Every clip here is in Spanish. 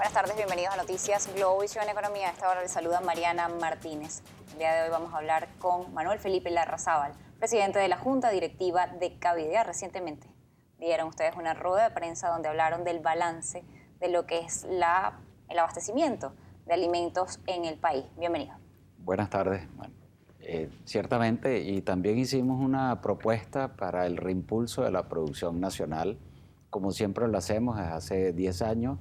Buenas tardes, bienvenidos a Noticias Globovisión Economía. A esta hora les saluda Mariana Martínez. El día de hoy vamos a hablar con Manuel Felipe Larrazábal, presidente de la Junta Directiva de Cavidea. Recientemente dieron ustedes una rueda de prensa donde hablaron del balance de lo que es el abastecimiento de alimentos en el país. Bienvenido. Buenas tardes. Bueno, ciertamente, y también hicimos una propuesta para el reimpulso de la producción nacional, como siempre lo hacemos desde hace 10 años,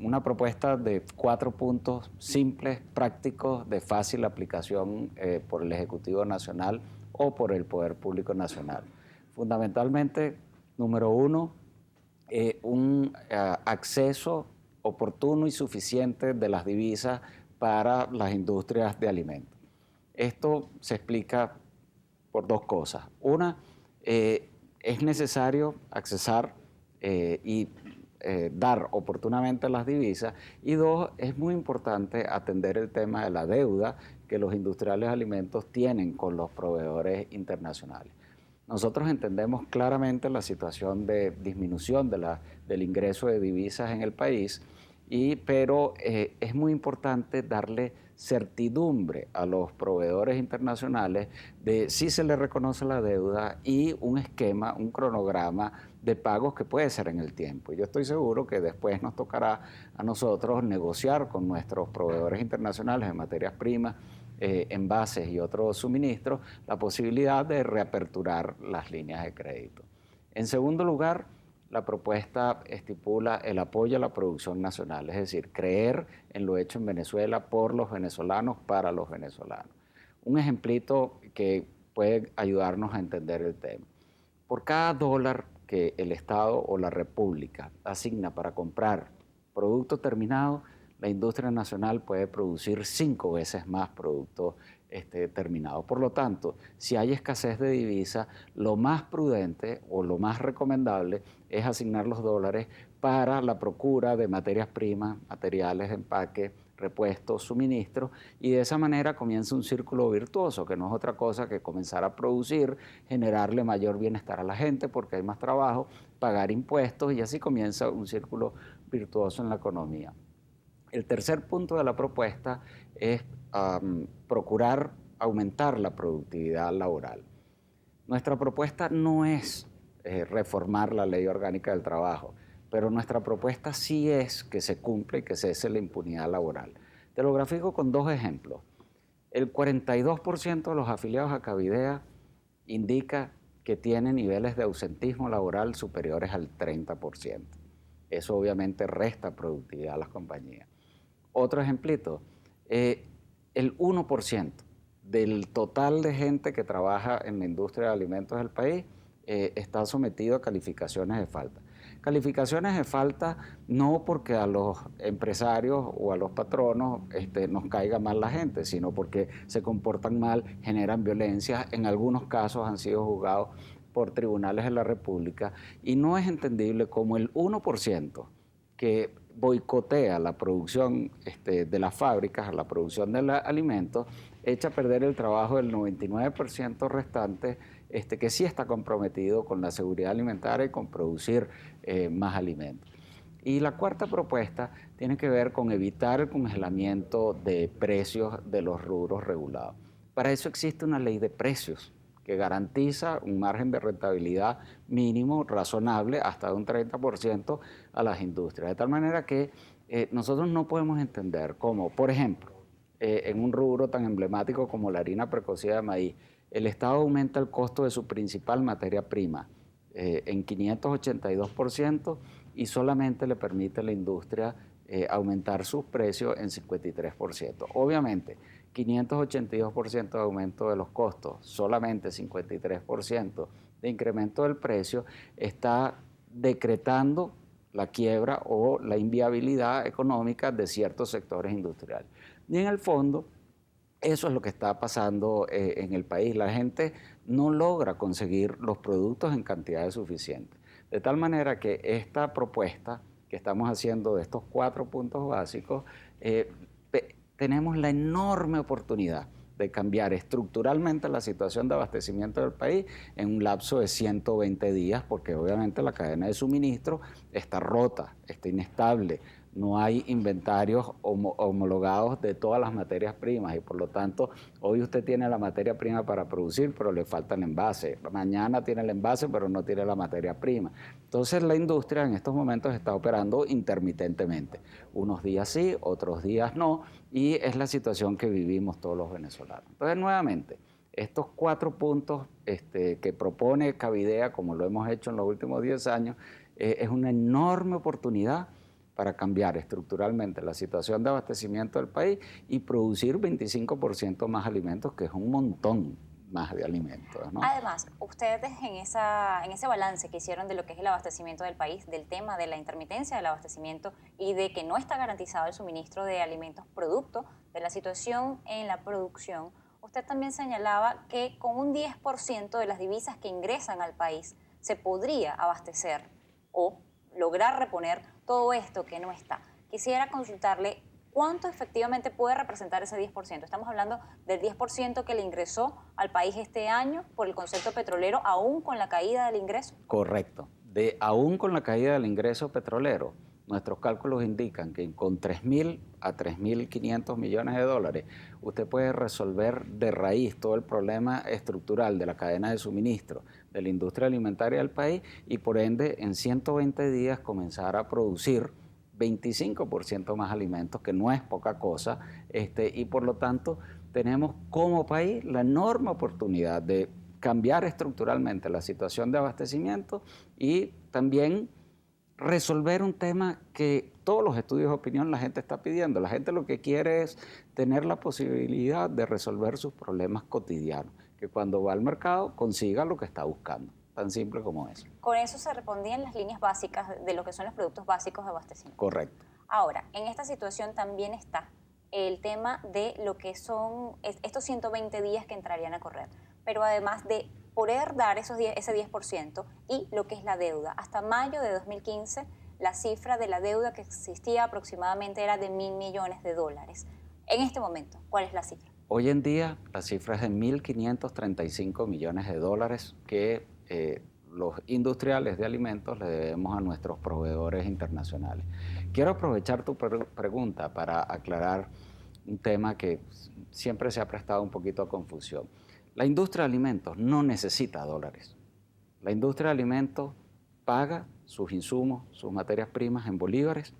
una propuesta de 4 puntos simples, prácticos, de fácil aplicación por el Ejecutivo Nacional o por el Poder Público Nacional. Fundamentalmente, número 1, un acceso oportuno y suficiente de las divisas para las industrias de alimentos. Esto se explica por 2 cosas. Una, es necesario accesar y dar oportunamente las divisas, y 2, es muy importante atender el tema de la deuda que los industriales de alimentos tienen con los proveedores internacionales. Nosotros entendemos claramente la situación de disminución del ingreso de divisas en el país, pero es muy importante darle certidumbre a los proveedores internacionales de si se les reconoce la deuda y un esquema, un cronograma de pagos que puede ser en el tiempo. Yo estoy seguro que después nos tocará a nosotros negociar con nuestros proveedores internacionales en materias primas, envases y otros suministros, la posibilidad de reaperturar las líneas de crédito. En segundo lugar, la propuesta estipula el apoyo a la producción nacional, es decir, creer en lo hecho en Venezuela por los venezolanos, para los venezolanos. Un ejemplito que puede ayudarnos a entender el tema. Por cada dólar que el Estado o la República asigna para comprar producto terminado, la industria nacional puede producir 5 veces más producto terminado. Por lo tanto, si hay escasez de divisa, lo más prudente o lo más recomendable es asignar los dólares para la procura de materias primas, materiales de empaque, repuestos, suministros, y de esa manera comienza un círculo virtuoso, que no es otra cosa que comenzar a producir, generarle mayor bienestar a la gente porque hay más trabajo, pagar impuestos, y así comienza un círculo virtuoso en la economía. El tercer punto de la propuesta es procurar aumentar la productividad laboral. Nuestra propuesta no es reformar la Ley Orgánica del Trabajo, pero nuestra propuesta sí es que se cumpla y que cese la impunidad laboral. Te lo grafico con 2 ejemplos. El 42% de los afiliados a Cavidea indica que tiene niveles de ausentismo laboral superiores al 30%. Eso obviamente resta productividad a las compañías. Otro ejemplito, el 1% del total de gente que trabaja en la industria de alimentos del país está sometido a calificaciones de falta. Calificaciones de falta no porque a los empresarios o a los patronos nos caiga mal la gente, sino porque se comportan mal, generan violencia, en algunos casos han sido juzgados por tribunales de la República, y no es entendible cómo el 1% que boicotea la producción de las fábricas, la producción de los alimentos, echa a perder el trabajo del 99% restante que sí está comprometido con la seguridad alimentaria y con producir más alimentos. Y la cuarta propuesta tiene que ver con evitar el congelamiento de precios de los rubros regulados. Para eso existe una ley de precios que garantiza un margen de rentabilidad mínimo, razonable, hasta de un 30% a las industrias. De tal manera que nosotros no podemos entender cómo, por ejemplo, en un rubro tan emblemático como la harina precocida de maíz, el Estado aumenta el costo de su principal materia prima en 582% y solamente le permite a la industria aumentar sus precios en 53%. Obviamente, 582% de aumento de los costos, solamente 53% de incremento del precio, está decretando la quiebra o la inviabilidad económica de ciertos sectores industriales. Y en el fondo, eso es lo que está pasando en el país. La gente no logra conseguir los productos en cantidades suficientes. De tal manera que esta propuesta que estamos haciendo de estos 4 puntos básicos, tenemos la enorme oportunidad de cambiar estructuralmente la situación de abastecimiento del país en un lapso de 120 días, porque obviamente la cadena de suministro está rota, está inestable, no hay inventarios homologados de todas las materias primas y por lo tanto hoy usted tiene la materia prima para producir, pero le falta el envase. Mañana tiene el envase, pero no tiene la materia prima. Entonces la industria en estos momentos está operando intermitentemente. Unos días sí, otros días no, y es la situación que vivimos todos los venezolanos. Entonces, nuevamente, estos 4 puntos que propone Cavidea, como lo hemos hecho en los últimos 10 años, es una enorme oportunidad para cambiar estructuralmente la situación de abastecimiento del país y producir 25% más alimentos, que es un montón más de alimentos, ¿no? Además, ustedes en ese balance que hicieron de lo que es el abastecimiento del país, del tema de la intermitencia del abastecimiento y de que no está garantizado el suministro de alimentos producto de la situación en la producción, usted también señalaba que con un 10% de las divisas que ingresan al país se podría abastecer o lograr reponer todo esto que no está. Quisiera consultarle cuánto efectivamente puede representar ese 10%. Estamos hablando del 10% que le ingresó al país este año por el concepto petrolero, aún con la caída del ingreso. Correcto. Aún con la caída del ingreso petrolero, nuestros cálculos indican que con 3.000 a 3.500 millones de dólares, usted puede resolver de raíz todo el problema estructural de la cadena de suministro de la industria alimentaria del país y por ende en 120 días comenzar a producir 25% más alimentos, que no es poca cosa, y por lo tanto tenemos como país la enorme oportunidad de cambiar estructuralmente la situación de abastecimiento y también resolver un tema que todos los estudios de opinión la gente está pidiendo. La gente lo que quiere es tener la posibilidad de resolver sus problemas cotidianos, que cuando va al mercado consiga lo que está buscando. Tan simple como eso. Con eso se respondían las líneas básicas de lo que son los productos básicos de abastecimiento. Correcto. Ahora, en esta situación también está el tema de lo que son estos 120 días que entrarían a correr, pero además de poder dar ese 10% y lo que es la deuda. Hasta mayo de 2015, la cifra de la deuda que existía aproximadamente era de $1.000 millones. En este momento, ¿cuál es la cifra? Hoy en día, la cifra es de 1.535 millones de dólares que los industriales de alimentos le debemos a nuestros proveedores internacionales. Quiero aprovechar tu pregunta para aclarar un tema que siempre se ha prestado un poquito a confusión. La industria de alimentos no necesita dólares. La industria de alimentos paga sus insumos, sus materias primas en bolívares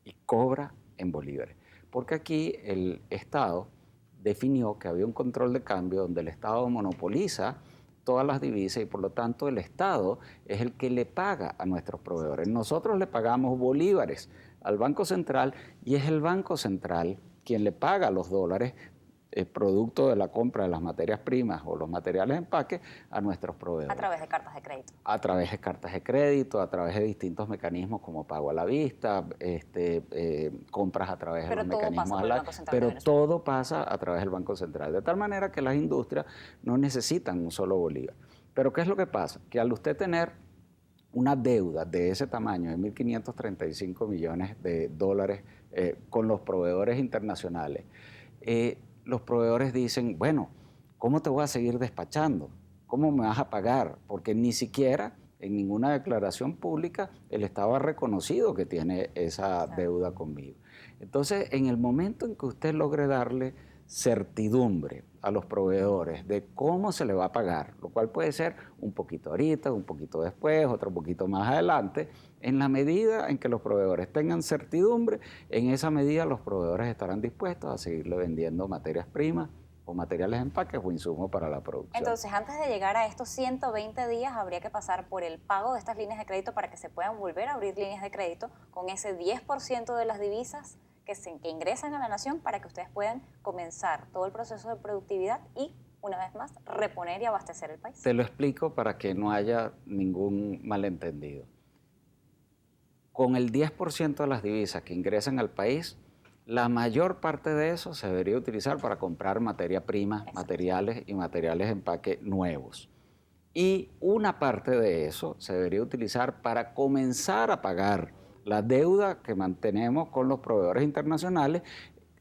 y cobra en bolívares. Porque aquí el Estado definió que había un control de cambio donde el Estado monopoliza todas las divisas y por lo tanto el Estado es el que le paga a nuestros proveedores. Nosotros le pagamos bolívares al Banco Central y es el Banco Central quien le paga los dólares producto de la compra de las materias primas o los materiales de empaque a nuestros proveedores. A través de cartas de crédito. A través de cartas de crédito, a través de distintos mecanismos como pago a la vista, compras a través de los mecanismos pero todo pasa a través del Banco Central. De tal manera que las industrias no necesitan un solo bolívar. Pero ¿qué es lo que pasa? Que al usted tener una deuda de ese tamaño, de 1.535 millones de dólares con los proveedores internacionales, los proveedores dicen, bueno, ¿cómo te voy a seguir despachando? ¿Cómo me vas a pagar? Porque ni siquiera en ninguna declaración pública el Estado ha reconocido que tiene esa deuda conmigo. Entonces, en el momento en que usted logre darle certidumbre a los proveedores de cómo se le va a pagar, lo cual puede ser un poquito ahorita, un poquito después, otro poquito más adelante, en la medida en que los proveedores tengan certidumbre, en esa medida los proveedores estarán dispuestos a seguirle vendiendo materias primas o materiales de empaques o insumos para la producción. Entonces, antes de llegar a estos 120 días, habría que pasar por el pago de estas líneas de crédito para que se puedan volver a abrir líneas de crédito con ese 10% de las divisas que ingresan a la nación para que ustedes puedan comenzar todo el proceso de productividad y, una vez más, reponer y abastecer el país. Te lo explico para que no haya ningún malentendido. Con el 10% de las divisas que ingresan al país, la mayor parte de eso se debería utilizar para comprar materia prima, materiales y materiales de empaque nuevos. Y una parte de eso se debería utilizar para comenzar a pagar la deuda que mantenemos con los proveedores internacionales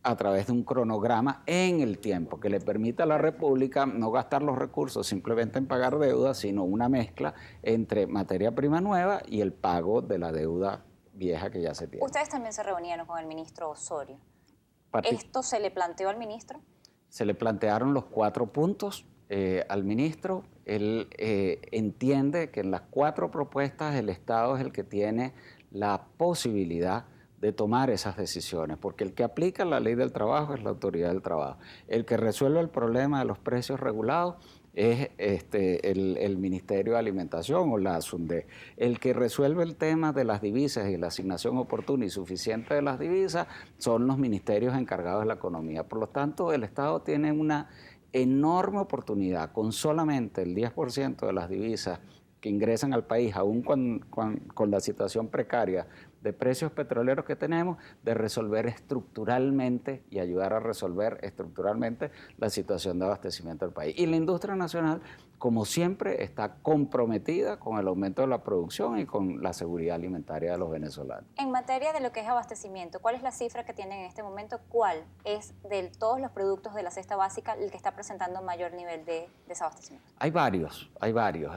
a través de un cronograma en el tiempo que le permita a la República no gastar los recursos simplemente en pagar deuda, sino una mezcla entre materia prima nueva y el pago de la deuda vieja que ya se tiene. Ustedes también se reunieron con el ministro Osorio. Parti- ¿Esto se le planteó al ministro? Se le plantearon los 4 puntos al ministro. Él entiende que en las 4 propuestas el Estado es el que tiene la posibilidad de tomar esas decisiones, porque el que aplica la ley del trabajo es la autoridad del trabajo. El que resuelve el problema de los precios regulados es el Ministerio de Alimentación o la SUNDE. El que resuelve el tema de las divisas y la asignación oportuna y suficiente de las divisas son los ministerios encargados de la economía. Por lo tanto, el Estado tiene una enorme oportunidad con solamente el 10% de las divisas que ingresan al país, aún con la situación precaria de precios petroleros que tenemos, de resolver estructuralmente y ayudar a resolver estructuralmente la situación de abastecimiento del país. Y la industria nacional, como siempre, está comprometida con el aumento de la producción y con la seguridad alimentaria de los venezolanos. En materia de lo que es abastecimiento, ¿cuál es la cifra que tienen en este momento? ¿Cuál es de todos los productos de la cesta básica el que está presentando mayor nivel de desabastecimiento? Hay varios.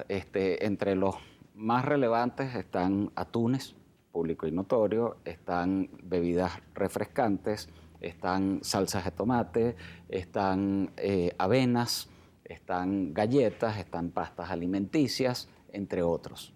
Entre los más relevantes están atunes, público y notorio, están bebidas refrescantes, están salsas de tomate, están avenas, están galletas, están pastas alimenticias, entre otros.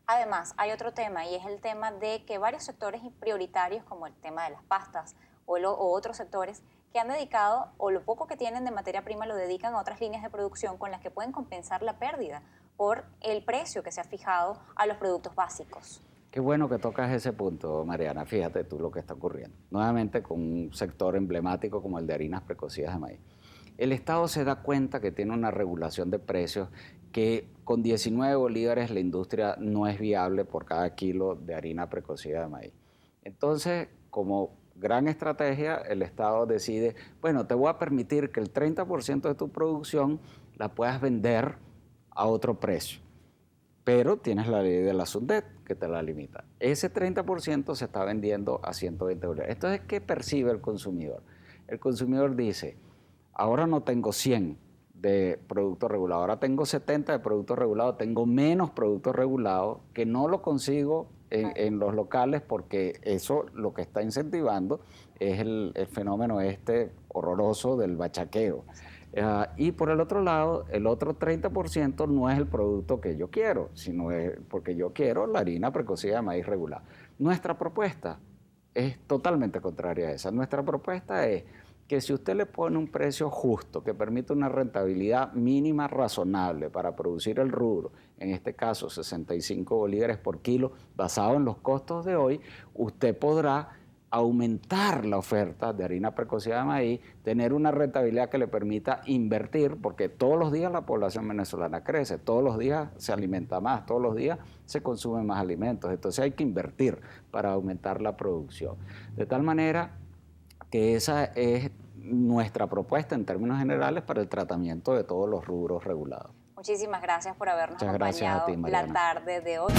Además, hay otro tema y es el tema de que varios sectores prioritarios, como el tema de las pastas o otros sectores, que han dedicado o lo poco que tienen de materia prima lo dedican a otras líneas de producción con las que pueden compensar la pérdida por el precio que se ha fijado a los productos básicos. Qué bueno que tocas ese punto, Mariana. Fíjate tú lo que está ocurriendo. Nuevamente con un sector emblemático como el de harinas precocidas de maíz. El Estado se da cuenta que tiene una regulación de precios que con 19 bolívares la industria no es viable por cada kilo de harina precocida de maíz. Entonces, como gran estrategia, el Estado decide, bueno, te voy a permitir que el 30% de tu producción la puedas vender a otro precio, pero tienes la ley de la SUNDET que te la limita. Ese 30% se está vendiendo a 120 dólares. Entonces, ¿qué percibe el consumidor? El consumidor dice, ahora no tengo 100 de productos regulados, ahora tengo 70 de productos regulados, tengo menos productos regulados que no lo consigo en los locales porque eso lo que está incentivando es el fenómeno horroroso del bachaqueo. Y por el otro lado, el otro 30% no es el producto que yo quiero, sino es porque yo quiero la harina precocida de maíz regular. Nuestra propuesta es totalmente contraria a esa. Nuestra propuesta es que si usted le pone un precio justo, que permite una rentabilidad mínima razonable para producir el rubro, en este caso 65 bolívares por kilo, basado en los costos de hoy, usted podrá aumentar la oferta de harina precocida de maíz, tener una rentabilidad que le permita invertir, porque todos los días la población venezolana crece, todos los días se alimenta más, todos los días se consumen más alimentos, entonces hay que invertir para aumentar la producción. De tal manera que esa es nuestra propuesta en términos generales para el tratamiento de todos los rubros regulados. Muchísimas gracias por habernos Muchas gracias a acompañado ti, Mariana. la tarde de hoy.